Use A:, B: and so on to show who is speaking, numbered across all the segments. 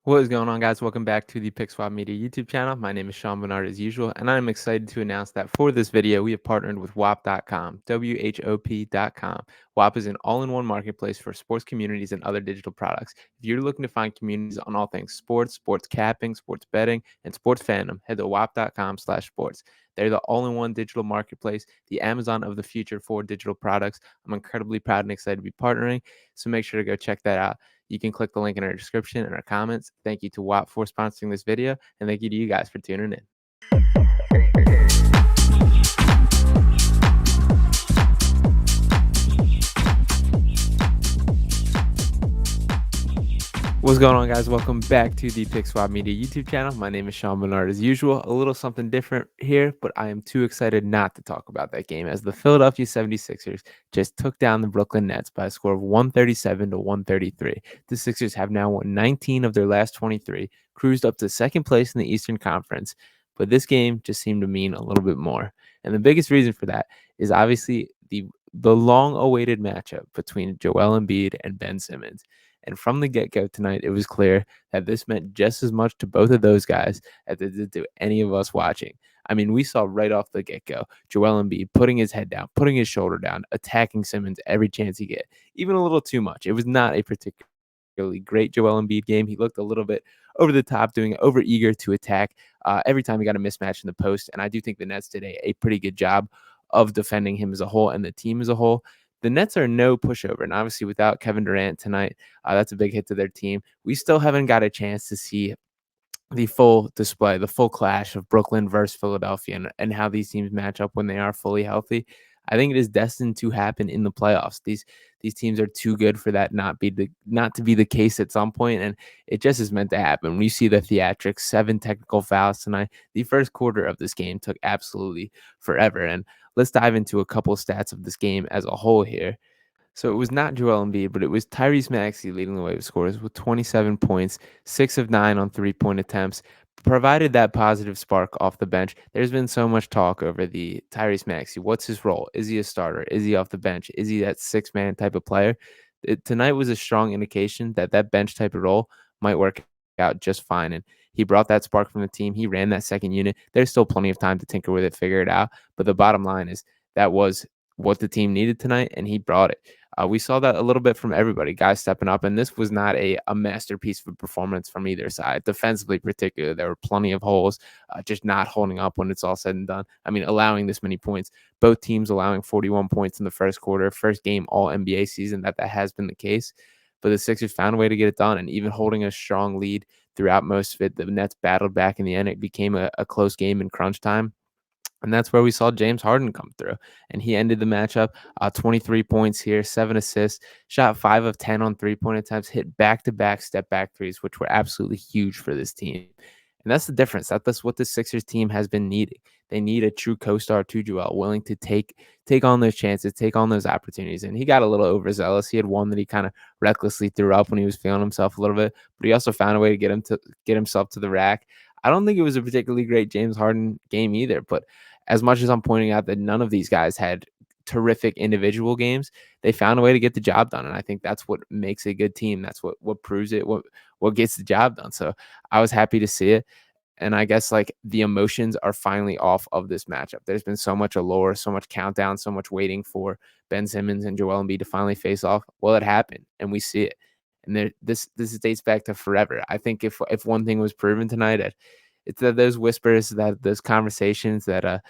A: What is going on, guys? Welcome back to the PickSwap Media YouTube channel. My name is Sean Barnard as usual, and I'm excited to announce that for this video, we have partnered with WHOP.com, WHOP.com. WHOP is an all-in-one marketplace for sports communities and other digital products. If you're looking to find communities on all things sports, sports capping, sports betting, and sports fandom, head to WHOP.com/sports. They're the all-in-one digital marketplace, the Amazon of the future for digital products. I'm incredibly proud and excited to be partnering, so make sure to go check that out. You can click the link in our description and our comments. Thank you to WAP for sponsoring this video, and thank you to you guys for tuning in. What's going on, guys? Welcome back to the PickSwap Media YouTube channel. My name is Sean Barnard as usual. A little something different here, but I am too excited not to talk about that game as the Philadelphia 76ers just took down the Brooklyn Nets by a score of 137-133. The Sixers have now won 19 of their last 23, cruised up to second place in the Eastern Conference, but this game just seemed to mean a little bit more. And the biggest reason for that is obviously the long-awaited matchup between Joel Embiid and Ben Simmons. And from the get-go tonight, it was clear that this meant just as much to both of those guys as it did to any of us watching. I mean, we saw right off the get-go Joel Embiid putting his head down, putting his shoulder down, attacking Simmons every chance he get, even a little too much. It was not a particularly great Joel Embiid game. He looked a little bit over the top, doing over eager to attack every time he got a mismatch in the post. And I do think the Nets did a pretty good job of defending him as a whole and the team as a whole. The Nets are no pushover, and obviously without Kevin Durant tonight, that's a big hit to their team. We still haven't got a chance to see the full display, the full clash of Brooklyn versus Philadelphia and how these teams match up when they are fully healthy. I think it is destined to happen in the playoffs. These teams are too good for that not to be the case at some point, and it just is meant to happen. When you see the theatrics, 7 technical fouls tonight, the first quarter of this game took absolutely forever. And let's dive into a couple of stats of this game as a whole here. So it was not Joel Embiid, but it was Tyrese Maxey leading the way with scores with 27 points, 6 of 9 on three-point attempts, provided that positive spark off the bench. There's been so much talk over the Tyrese Maxey. What's his role? Is he a starter? Is he off the bench? Is he that six-man type of player? Tonight was a strong indication that that bench type of role might work out just fine. And he brought that spark from the team. He ran that second unit. There's still plenty of time to tinker with it, figure it out. But the bottom line is that was what the team needed tonight, and he brought it. We saw that a little bit from everybody, guys stepping up, and this was not a masterpiece of a performance from either side. Defensively, particularly, there were plenty of holes, just not holding up when it's all said and done. I mean, allowing this many points. Both teams allowing 41 points in the first quarter, first game all NBA season that has been the case. But the Sixers found a way to get it done, and even holding a strong lead throughout most of it, the Nets battled back in the end. It became a close game in crunch time. And that's where we saw James Harden come through. And he ended the matchup 23 points here, 7 assists, shot 5 of 10 on three-point attempts, hit back-to-back step-back threes, which were absolutely huge for this team. And that's the difference. That's what the Sixers team has been needing. They need a true co-star to Joel, willing to take on those chances, take on those opportunities. And he got a little overzealous. He had one that he kind of recklessly threw up when he was feeling himself a little bit, but he also found a way to get himself to the rack. I don't think it was a particularly great James Harden game either, but as much as I'm pointing out that none of these guys had terrific individual games, they found a way to get the job done. And I think that's what makes a good team. That's what proves it, what gets the job done. So I was happy to see it. And I guess like the emotions are finally off of this matchup. There's been so much allure, so much countdown, so much waiting for Ben Simmons and Joel Embiid to finally face off. Well, it happened, and we see it. And this dates back to forever. I think if one thing was proven tonight, it's that those whispers, that those conversations that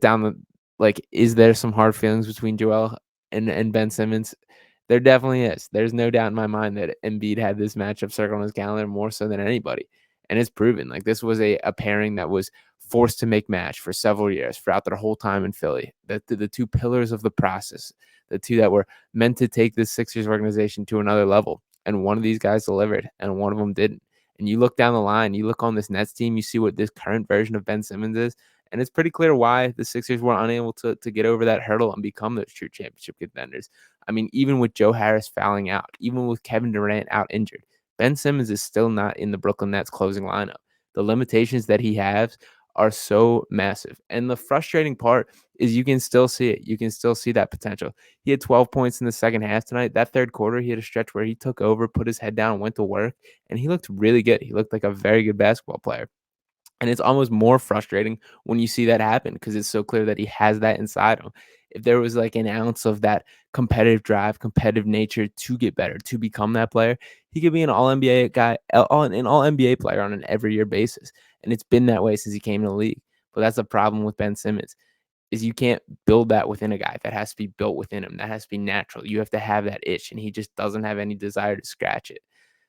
A: down the like, is there some hard feelings between Joel and Ben Simmons? There definitely is. There's no doubt in my mind that Embiid had this matchup circled on his calendar more so than anybody. And it's proven. Like, this was a pairing that was forced to make match for several years throughout their whole time in Philly. The two pillars of the process, the two that were meant to take the Sixers organization to another level. And one of these guys delivered, and one of them didn't. And you look down the line, you look on this Nets team, you see what this current version of Ben Simmons is, and it's pretty clear why the Sixers were unable to get over that hurdle and become those true championship contenders. I mean, even with Joe Harris fouling out, even with Kevin Durant out injured, Ben Simmons is still not in the Brooklyn Nets closing lineup. The limitations that he has are so massive. And the frustrating part is you can still see it. You can still see that potential. He had 12 points in the second half tonight. That third quarter, he had a stretch where he took over, put his head down, went to work, and he looked really good. He looked like a very good basketball player. And it's almost more frustrating when you see that happen because it's so clear that he has that inside him. If there was like an ounce of that competitive drive, competitive nature to get better, to become that player, he could be an all NBA guy, an all NBA player on an every year basis. And it's been that way since he came to the league. But that's the problem with Ben Simmons is you can't build that within a guy. That has to be built within him. That has to be natural. You have to have that itch, and he just doesn't have any desire to scratch it.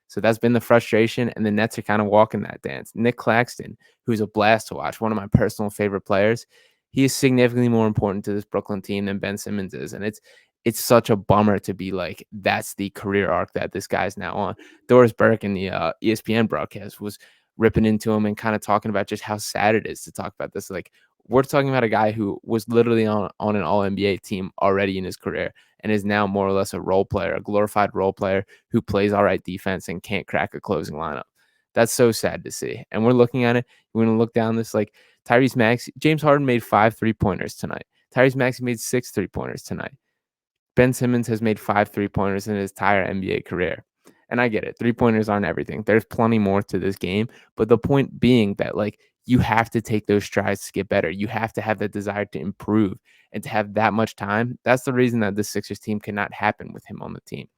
A: So that's been the frustration, and the Nets are kind of walking that dance. Nick Claxton, who's a blast to watch, one of my personal favorite players, he is significantly more important to this Brooklyn team than Ben Simmons is, and it's such a bummer to be like that's the career arc that this guy's now on. Doris Burke in the ESPN broadcast was ripping into him and kind of talking about just how sad it is to talk about this. Like we're talking about a guy who was literally on an All NBA team already in his career and is now more or less a role player, a glorified role player who plays all right defense and can't crack a closing lineup. That's so sad to see. And we're looking at it. We're going to look down this like Tyrese Maxey. James Harden made 5 3-pointers tonight. Tyrese Maxey made 6 3-pointers tonight. Ben Simmons has made 5 3-pointers in his entire NBA career. And I get it. 3-pointers aren't everything. There's plenty more to this game. But the point being that, like, you have to take those strides to get better. You have to have that desire to improve and to have that much time. That's the reason that the Sixers team cannot happen with him on the team.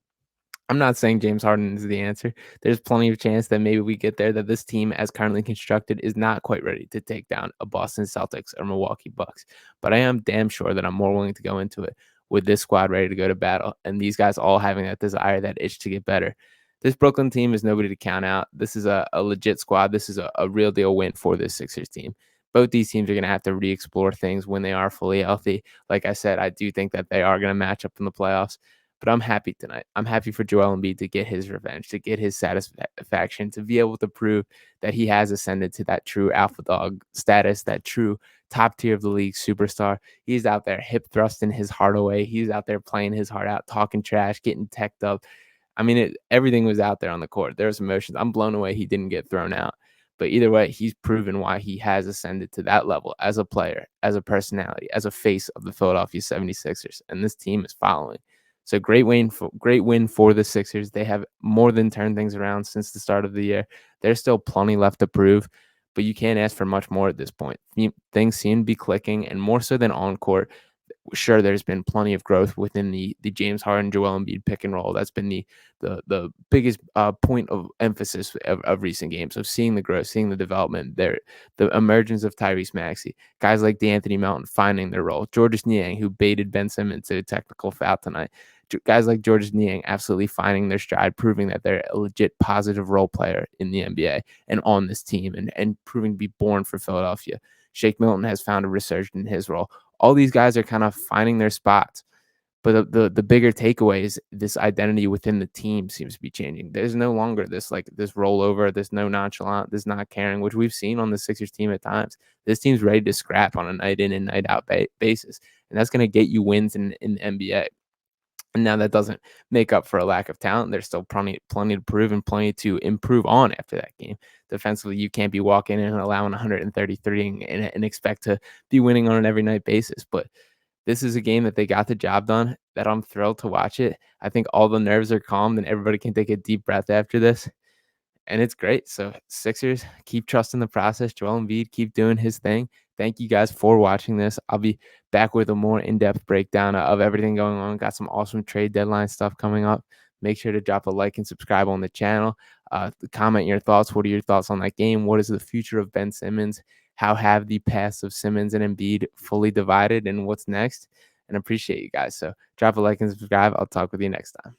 A: I'm not saying James Harden is the answer. There's plenty of chance that maybe we get there, that this team, as currently constructed, is not quite ready to take down a Boston Celtics or Milwaukee Bucks. But I am damn sure that I'm more willing to go into it with this squad ready to go to battle and these guys all having that desire, that itch to get better. This Brooklyn team is nobody to count out. This is a legit squad. This is a real deal win for this Sixers team. Both these teams are going to have to re-explore things when they are fully healthy. Like I said, I do think that they are going to match up in the playoffs. But I'm happy tonight. I'm happy for Joel Embiid to get his revenge, to get his satisfaction, to be able to prove that he has ascended to that true alpha dog status, that true top tier of the league superstar. He's out there hip thrusting his heart away. He's out there playing his heart out, talking trash, getting teched up. I mean, everything was out there on the court. There was emotions. I'm blown away he didn't get thrown out. But either way, he's proven why he has ascended to that level as a player, as a personality, as a face of the Philadelphia 76ers. And this team is following. So great win for the Sixers. They have more than turned things around since the start of the year. There's still plenty left to prove, but you can't ask for much more at this point. Things seem to be clicking, and more so than on court. Sure, there's been plenty of growth within the James Harden, Joel Embiid pick and roll. That's been the biggest point of emphasis of recent games, of seeing the growth, seeing the development there, the emergence of Tyrese Maxey, guys like DeAnthony Melton finding their role, Georges Niang, who baited Ben Simmons to a technical foul tonight, guys like Georges Niang absolutely finding their stride, proving that they're a legit positive role player in the NBA and on this team, and proving to be born for Philadelphia. Shake Milton has found a resurgence in his role. All these guys are kind of finding their spots. But the bigger takeaway is this identity within the team seems to be changing. There's no longer this rollover, this no nonchalant, this not caring, which we've seen on the Sixers team at times. This team's ready to scrap on a night in and night out basis, and that's going to get you wins in the NBA. And now that doesn't make up for a lack of talent. There's still plenty to prove and plenty to improve on after that game. Defensively, you can't be walking in and allowing 133 and expect to be winning on an every night basis. But this is a game that they got the job done, that I'm thrilled to watch it. I think all the nerves are calmed and everybody can take a deep breath after this. And it's great. So Sixers, keep trusting the process. Joel Embiid, keep doing his thing. Thank you guys for watching this. I'll be back with a more in-depth breakdown of everything going on. Got some awesome trade deadline stuff coming up. Make sure to drop a like and subscribe on the channel. Comment your thoughts. What are your thoughts on that game? What is the future of Ben Simmons? How have the paths of Simmons and Embiid fully divided, and what's next? And appreciate you guys. So drop a like and subscribe. I'll talk with you next time.